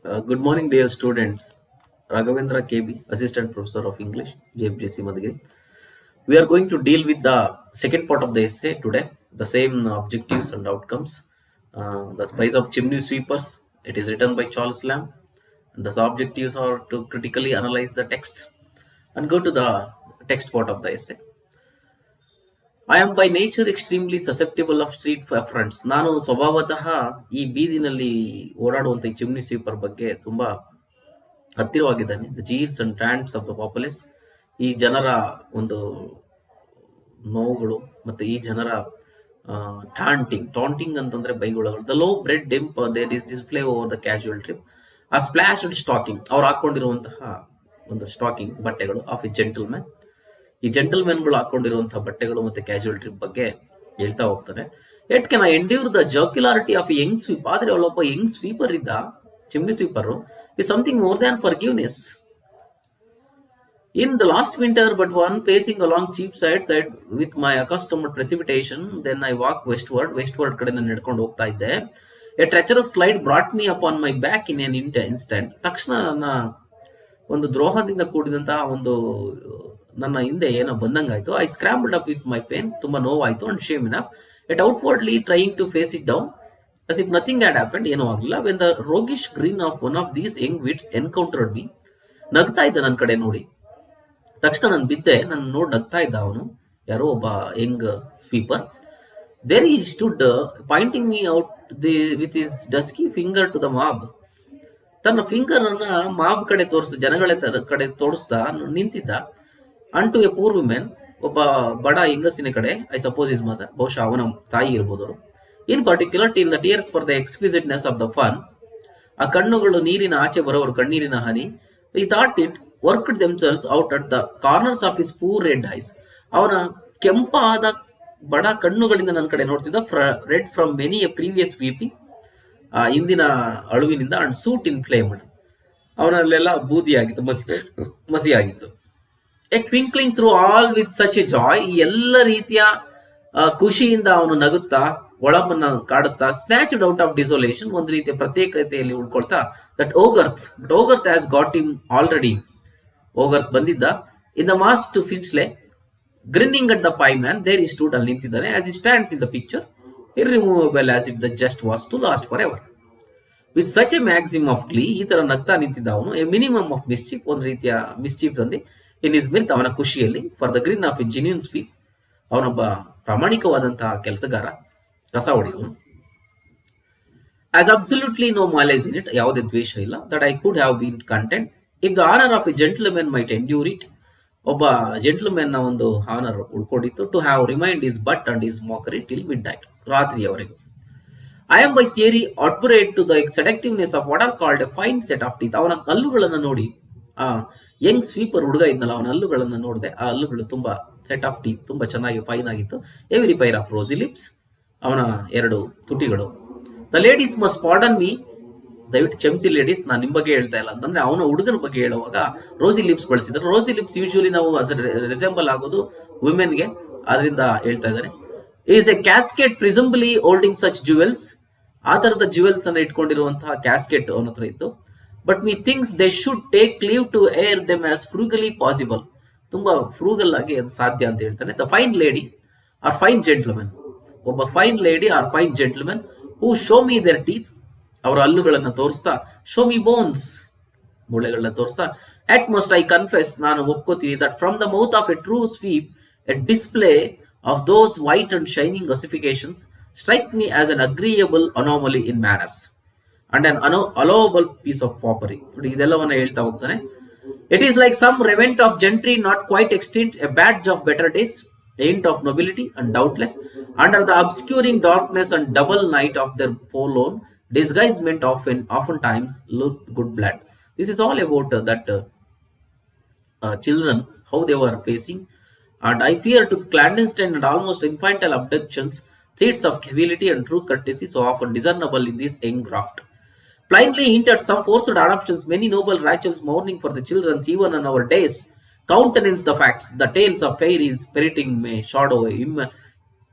Good morning, dear students. Raghavendra KB, Assistant Professor of English, JFJC Madhgiri. We are going to deal with the second part of the essay today, the same objectives and outcomes. The Prize of Chimney Sweepers. It is written by Charles Lamb. And the objectives are to critically analyze the text and go to the text part of the essay. I am by nature extremely susceptible of street fronts. ನಾನು ಸ್ವಭಾವತಃ ಈ ಬೀದಿನಲ್ಲಿ ಓಡಾಡುವಂಥ ಈ chimney sweeper ಬಗ್ಗೆ ತುಂಬಾ ಹತ್ತಿರವಾಗಿದ್ದಾನೆ. The jeers and taunts of the populace, ಈ ಜನರ ಒಂದು ನೋವುಗಳು ಮತ್ತೆ ಈ ಜನರ ಟಾಂಟಿಂಗ್ ಅಂತಂದ್ರೆ ಬೈಗುಳಗಳು. ದ ಲೋ ಬ್ರೆಡ್ ಡಿಂಪ್ there is display over the casual trip. Or splash and stocking, ಅವ್ರು ಹಾಕೊಂಡಿರುವಂತಹ ಒಂದು ಸ್ಟಾಕಿಂಗ್ ಬಟ್ಟೆಗಳು ಆಫ್ ಎ ಜೆಂಟಲ್ಮ್ಯಾನ್. ಈ ಜೆಂಟಲ್ಮೆನ್ಗಳು ಹಾಕೊಂಡಿರುವಂತಹ ಬಟ್ಟೆಗಳು ಮತ್ತೆ ಕ್ಯಾಶುವಲ್ ಟ್ರಿಪ್ ಬಗ್ಗೆ ಹೇಳ್ತಾ ಹೋಗ್ತಾರೆ. Yet can I endure the jocularity of young sweep. ಆದ್ರೆ ಅವಳೊಬ್ಬ ಯಂಗ್ ಸ್ವೀಪರ್ ಇದ್ದ, chimney sweeper is something more than forgiveness. In the last winter, but one pacing along cheap side with my accustomed precipitation, then I walk westward ಕಡೆ ನಾನು ನಡ್ಕೊಂಡು ಹೋಗ್ತಾ ಇದ್ದೆ. A treacherous slide brought me upon my back in an instant. ತಕ್ಷಣ ನನ್ನ ಒಂದು ದ್ರೋಹದಿಂದ ಕೂಡಿದಂತಹ ಒಂದು ನನ್ನ ಹಿಂದೆ ಏನೋ ಬಂದಂಗಾಯ್ತು. I scrambled up with my pain. ತುಂಬಾ ನೋವಾಯ್ತು. And shame enough yet outwardly trying to face it down as if nothing had happened, ಏನೂ ಆಗಲಿಲ್ಲ. When the roguish grin of one of these young wits encountered me. ನಗ್ತಾ ಇದ್ದ ನನ್ನ ಕಡೆ ನೋಡಿ. ತಕ್ಷಣ ನಾನು ಬಿದ್ದೆ. ನನ್ನ ನೋಡಿ ನಗ್ತಾ ಇದ್ದ ಅವನು, ಯಾರೋ ಒಬ್ಬ young sweeper. There he stood pointing me out with his dusky finger to the mob. ತನ್ನ ಫಿಂಗರ್ ಅನ್ನ ಮಾಬ್ ಕಡೆ ತೋರಿಸ್ತಾ, ಜನಗಳ ಕಡೆ ತೋರಿಸ್ತಾ ನಿಂತಿದ್ದ. And to a poor women, ಒಬ್ಬ ಬಡ ಹೆಂಗಸಿನ ಕಡೆ, ಐ ಸಪೋಸ್ ಇಸ್ ಮದರ್, ಬಹುಶಃ ಅವನ ತಾಯಿ ಇರ್ಬೋದು ಅವರು. In particular till the tears for the exquisiteness of the fun. ಆ ಕಣ್ಣುಗಳು ನೀರಿನ ಆಚೆ ಬರೋರು, ಕಣ್ಣೀರಿನ ಹನಿ. He thought it worked themselves out at the corners of his poor red eyes. ಅವನ ಕೆಂಪಾದ ಬಡ ಕಣ್ಣುಗಳಿಂದ ನನ್ನ ಕಡೆ ನೋಡ್ತಿದ್ದ. Red from many a previous weeping, ಹಿಂದಿನ ಅಳುವಿನಿಂದ. ಅಂಡ್ ಸೂಟ್ ಇನ್ ಫ್ಲೇಮ್ಡ್, ಅವನಲ್ಲೆಲ್ಲ ಬೂದಿಯಾಗಿತ್ತು, ಮಸಿಯಾಗಿತ್ತು. A twinkling through all with such a joy. ಈ ಎಲ್ಲ ರೀತಿಯ ಖುಷಿಯಿಂದ ಅವನು ನಗುತ್ತಾ, ಒಳಮನ್ನ ಕಾಡುತ್ತಾ. ಸ್ನ್ಯಾಚ್ಡ್ ಔಟ್ ಆಫ್ ಡಿಸೋಲೇಷನ್, ಒಂದು ರೀತಿಯ ಪ್ರತ್ಯೇಕತೆಯಲ್ಲಿ ಉಳ್ಕೊಳ್ತಾ. That Hogarth has got him already. Hogarth ಬಂದಿದ್ದ. ಇನ್ ದ ಮಾಸ್ಟ್ to Finchley grinning at the pie man. There he stood, ಅಲ್ಲಿ ನಿಂತಿದ್ದಾನೆ. As he stands in the picture, irremovable as if the jest was to last for ever. With such a maxim of glee, ಈ ತರ ನಗ್ತಾ ನಿಂತಿದ್ದ ಅವನು. A minimum of mischief, ಒಂದು ರೀತಿಯ mischief ತಂದು ಇನ್ ಇಸ್ ಮಿಲ್ತ್, ಅವನ ಖುಷಿಯಲ್ಲಿ. For the grin of a genuine sweep, ಅವನೊಬ್ಬ ಪ್ರಾಮಾಣಿಕವಾದಂತಹ ಕೆಲಸಗಾರ, ಕಸ ಹೊಡೆಯವನು. As absolutely no malice in it, ಯಾವುದೇ ದ್ವೇಷ ಇಲ್ಲ. That I could have been content if the honour of a gentleman might endure it. ಒಬ್ಬ ಜೆಂಟಲ್ಮೆನ್ ನ ಒಂದು ಆನರ್ ಉಳ್ಕೊಂಡಿತ್ತು. To have remained his butt and his mockery till midnight, ರಾತ್ರಿಯವರೆಗೂ. I am by theory obdurate to the seductiveness of what are called A fine set of teeth. ಅವನ ಹಲ್ಲುಗಳನ್ನು ನೋಡಿ, Young sweeper ಹುಡುಗ ಇದ್ನಲ್ಲ, ಅವನ ಹಲ್ಲುಗಳನ್ನು ನೋಡಿದೆ. ಆ ಹಲ್ಲುಗಳು ತುಂಬಾ ಸೆಟ್ ಆಫ್ ಟೀತ್, ತುಂಬಾ ಚೆನ್ನಾಗಿ ಫೈನ್ ಆಗಿತ್ತು. ಎವ್ರಿ ಪೈರ್ ಆಫ್ ರೋಸಿ ಲಿಪ್ಸ್, ಅವನ ಎರಡು ತುಟಿಗಳು. The ladies must pardon me, ದಯವಿಟ್ಟು ಕ್ಷಮಿಸಿ ಲೇಡೀಸ್, ನಾನು ನಿಮ್ಮ ಬಗ್ಗೆ ಹೇಳ್ತಾ ಇಲ್ಲ. ಅಂತಂದ್ರೆ ಅವನ ಹುಡುಗನ ಬಗ್ಗೆ ಹೇಳುವಾಗ ರೋಸಿ ಲಿಪ್ಸ್ ಬಳಸಿದ್ರು. ರೋಸಿ ಲಿಪ್ಸ್ ಯೂಶುವಲಿ ನಾವು ರಿಸೆಂಬಲ್ ಆಗೋದು ವುಮೆನ್ಗೆ, ಆದ್ರಿಂದ ಹೇಳ್ತಾ ಇದ್ದಾರೆ. Is a casket presumably holding such jewels. ಆ ತರದ ಜುವೆಲ್ಸ್ ಅನ್ನ ಇಟ್ಕೊಂಡಿರುವಂತಹ ಕ್ಯಾಸ್ಕೆಟ್ ಅವನ ಹತ್ರ ಇತ್ತು. But methinks they should take leave to air them as frugally possible. ತುಂಬಾ ಫ್ರೂಗಲ್ ಆಗಿ ಅದು ಸಾಧ್ಯ ಅಂತ ಹೇಳ್ತಾನೆ. The fine lady or fine gentleman, ಒಬ್ಬ fine lady or fine gentleman who show me their teeth, ಅವರ ಹಲ್ಲುಗಳನ್ನ ತೋರಿಸ್ತಾ. ಶೋ ಮಿ ಬೋನ್ಸ್, ಮೂಳೆಗಳನ್ನ ತೋರಿಸ್ತಾ. ಅಟ್ ಮಸ್ಟ್ ಐ ಕನ್ಫೆಸ್, ನಾನು ಒಪ್ಕೋತೀನಿ, that from the mouth of a true sweep a display of those white and shining ossifications strike me as an agreeable anomaly in manners and an allowable piece of foppery. ನೋಡಿ, ಇದೆಲ್ಲವನ್ನ ಹೇಳ್ತಾ ಹೋಗ್ತಾನೆ. It is like some revent of gentry not quite extinct, a badge of better days, a hint of nobility, and doubtless under the obscuring darkness and double night of their forlorn disguisement oftentimes looked good blood. This is all about that children, how they were facing, and I fear to clandestine and almost infantile abductions, seeds of civility and true courtesy so often discernible in this young craft. Blindly hint at some forced adoptions, many noble Rachel's mourning for the children's even in our days. Countenance the facts, the tales of fairies spiriting may shadow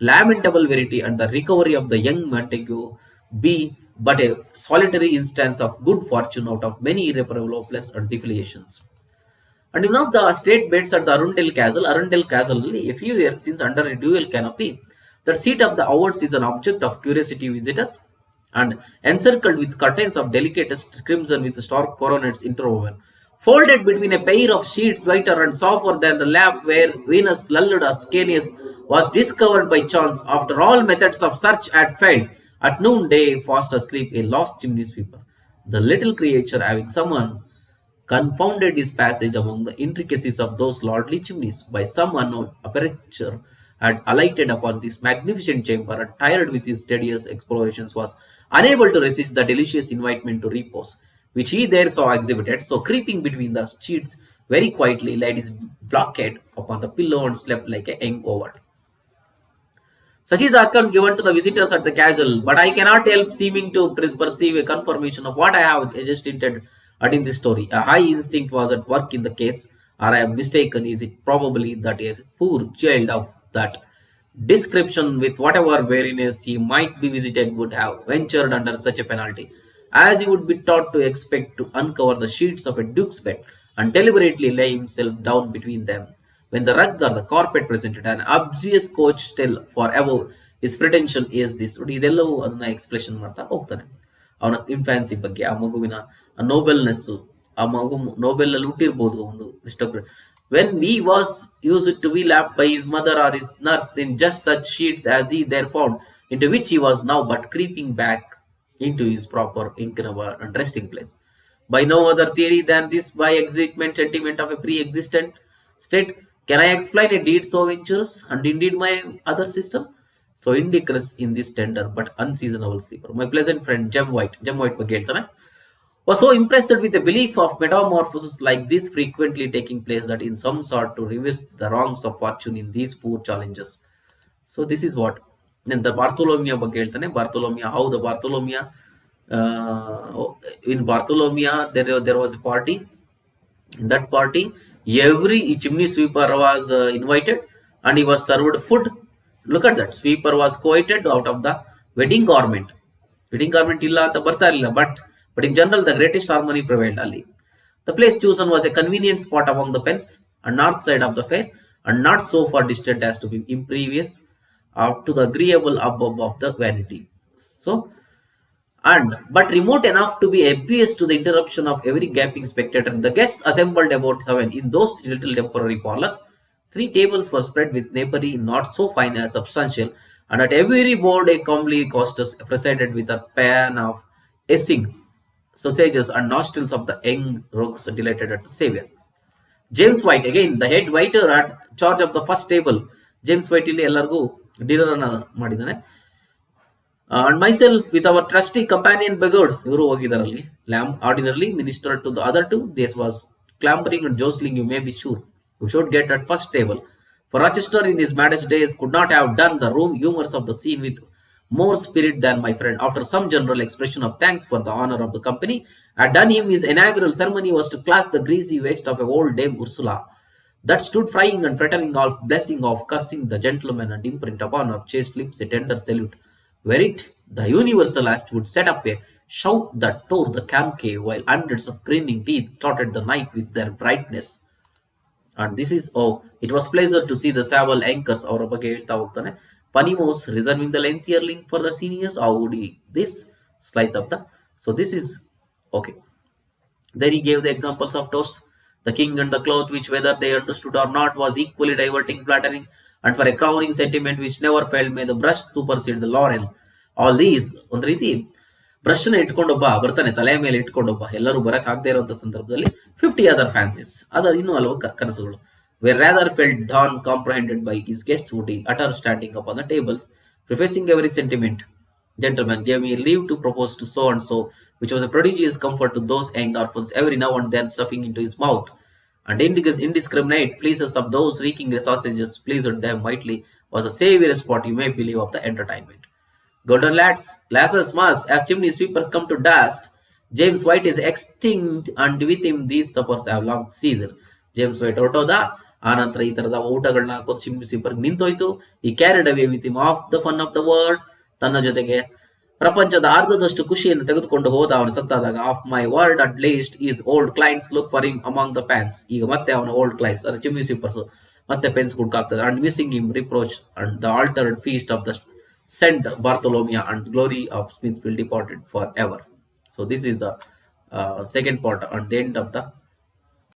lamentable verity, and the recovery of the young Montague be but a solitary instance of good fortune out of many irreparable hopeless and defiliations. And one of the state beds at the Arundel Castle, a few years since under a dual canopy, the seat of the awards is an object of curiosity visitors, and encircled with curtains of delicatest crimson with stark coronets interwoven. Folded between a pair of sheets whiter and softer than the lap where Venus lulled Ascanius was discovered by chance after all methods of search had failed. At noonday, fast asleep, a lost chimney sweeper. The little creature, having summoned confounded his passage among the intricacies of those lordly chimneys by some unknown aperture, had alighted upon this magnificent chamber, and tired with his tedious explorations, was unable to resist the delicious invitement to repose, which he there saw exhibited. So, creeping between the sheets very quietly, laid his black head upon the pillow and slept like a young overt. Such is the account given to the visitors at the castle, but I cannot help seeming to perceive a confirmation of what I have just hinted at in this story. A high instinct was at work in the case, or I am mistaken. Is it probably that a poor child of that description, with whatever weariness he might be visited, would have ventured under such a penalty, as he would be taught to expect, to uncover the sheets of a duke's bed and deliberately lay himself down between them? When the rug or the carpet presented an obvious coach tell for above his pretension is this, ಇದೆಲ್ಲವೂ ಅದನ್ನ expression ಮಾಡ್ತಾ ಹೋಗ್ತಾನೆ. ಅವನ infancy ಬಗ್ಗೆ, ಆ ಮಗುವಿನ ನೋಬೆಲ್ನೆಸ್, ಆ ಮಗು ನೋಬೆಲ್ ಅಲ್ಲಿ ಹುಟ್ಟಿರ್ಬೋದು ಒಂದು when he was used to be lapped by his mother or his nurse in just such sheets as he there found, into which he was now but creeping back into his proper inclinable and resting place. By no other theory than this, by excitement sentiment of a pre-existent state, can I explain a deed so venturous, and indeed my other system so indecorous in this tender but unseasonable sleeper? My pleasant friend Jem White ಬಗ್ಗೆ ಹೇಳ್ತಾನೆ, was so impressed with the belief of metamorphosis like this frequently taking place, that in some sort to reverse the wrongs of fortune in these poor challenges. So this is what. Then the Bartholomew ಬಗ್ಗೆ ಹೇಳ್ತಾನೆ. Bartholomew, how the Bartholomew, in Bartholomew there was a party. In that party, every chimney sweeper was invited, and he was served food. Look at that, sweeper was quoted out of the wedding garment. Wedding garment illa anta barta irilla, but in general the greatest harmony prevailed ali. The place chosen was a convenient spot among the pens and north side of the fair, and not so far distant as to be impervious to the agreeable above of the vanity. So, but remote enough to be oblivious to the interruption of every gaping spectator. The guests assembled about 7 in those little temporary parlors. 3 tables were spread with napery not so fine as substantial, and at every board a comely hostess presided with a pan of essing, sausages, and nostrils of the young rogues delighted at the savior. James White, again the head waiter at charge of the first table. James White ಇಲ್ಲಿ ಎಲ್ಲರಿಗೂ dinner ಅನ್ನ ಮಾಡಿದ್ದಾನೆ. And myself with our trusty companion beggared, ಇವರು ಹೋಗಿದಾರಲ್ಲಿ. Lamb ordinarily ministered to the other 2. This was clambering and jostling, you may be sure. We should get at first table. For Rochester in his maddest days could not have done the room humors of the scene with more spirit than my friend, after some general expression of thanks for the honor of the company, had done him. His inaugural ceremony was to clasp the greasy waist of a old Dame Ursula, that stood frying and frittering off, blessing off, cursing the gentleman, and imprint upon her chaste lips a tender salute, where it, the universal last, would set up a shout that tore the concave, while hundreds of grinning teeth started the night with their brightness. And this is, oh, it was pleasure to see the sable anchors ಅವರ ಬಗ್ಗೆ ಹೇಳ್ತಾ ಹೋಗ್ತಾನೆ. Panimos reserving the lengthier link for the seniors, how would he this slice of the, so this is okay. Then he gave the examples of toast, the king and the cloth, which whether they understood or not was equally diverting, flattering, and for a crowning sentiment which never failed, may the brush supersede the laurel. All these ಒಂದು ರೀತಿ brush ನ ಇಟ್ಕೊಂಡೊಬ್ಬ ಬರ್ತಾನೆ, ತಲೆಯ ಮೇಲೆ ಇಟ್ಕೊಂಡೊಬ್ಬ, ಎಲ್ಲರೂ ಬರಕ್ ಆಗದೆ ಇರುವಂತ ಸಂದರ್ಭದಲ್ಲಿ 50 other fancies, ಅದರ ಇನ್ನೂ ಹಲವು ಕನಸುಗಳು, were rather felt dawn comprehended by his guests, would he utter standing upon the tables, prefacing every sentiment. Gentlemen, gave me leave to propose to so and so, which was a prodigious comfort to those young orphans, every now and then stuffing into his mouth, and indiscriminate pleasures of those reeking the sausages pleased them mightily, was a savoury spot, you may believe, of the entertainment. Golden lasses must, as chimney sweepers come to dust. James White is extinct, and with him these suppers have long ceased. James White ಹೊರಟೋದ, ಆ ನಂತರ ಈ ತರದ ಊಟಗಳನ್ನ ಹಾಕೋದು chimney sweeper ನಿಂತೋಯ್ತು. He carried away with him half the fun of the world, ತನ್ನ ಜೊತೆಗೆ ಪ್ರಪಂಚದ ಅರ್ಧದಷ್ಟು ಖುಷಿಯನ್ನು ತೆಗೆದುಕೊಂಡು ಹೋದ ಅವನು ಸತ್ತಾದಾಗ. Of my word at least his old clients look for him among the pens. ಈಗ ಮತ್ತೆ ಅವನ ಓಲ್ಡ್ ಕ್ಲೈಂಟ್ಸ್ ಅಂದ್ರೆ ಚಿಮ್ನಿ ಸ್ವೀಪರ್ಸ್ ಮತ್ತೆ ಪೆನ್ಸ್ ಹುಡುಕಾಗ್ತದೆ. And missing him reproach and the altered feast of the Saint Bartholomew and glory of Smithfield departed for ever. So this is the second part and the end of the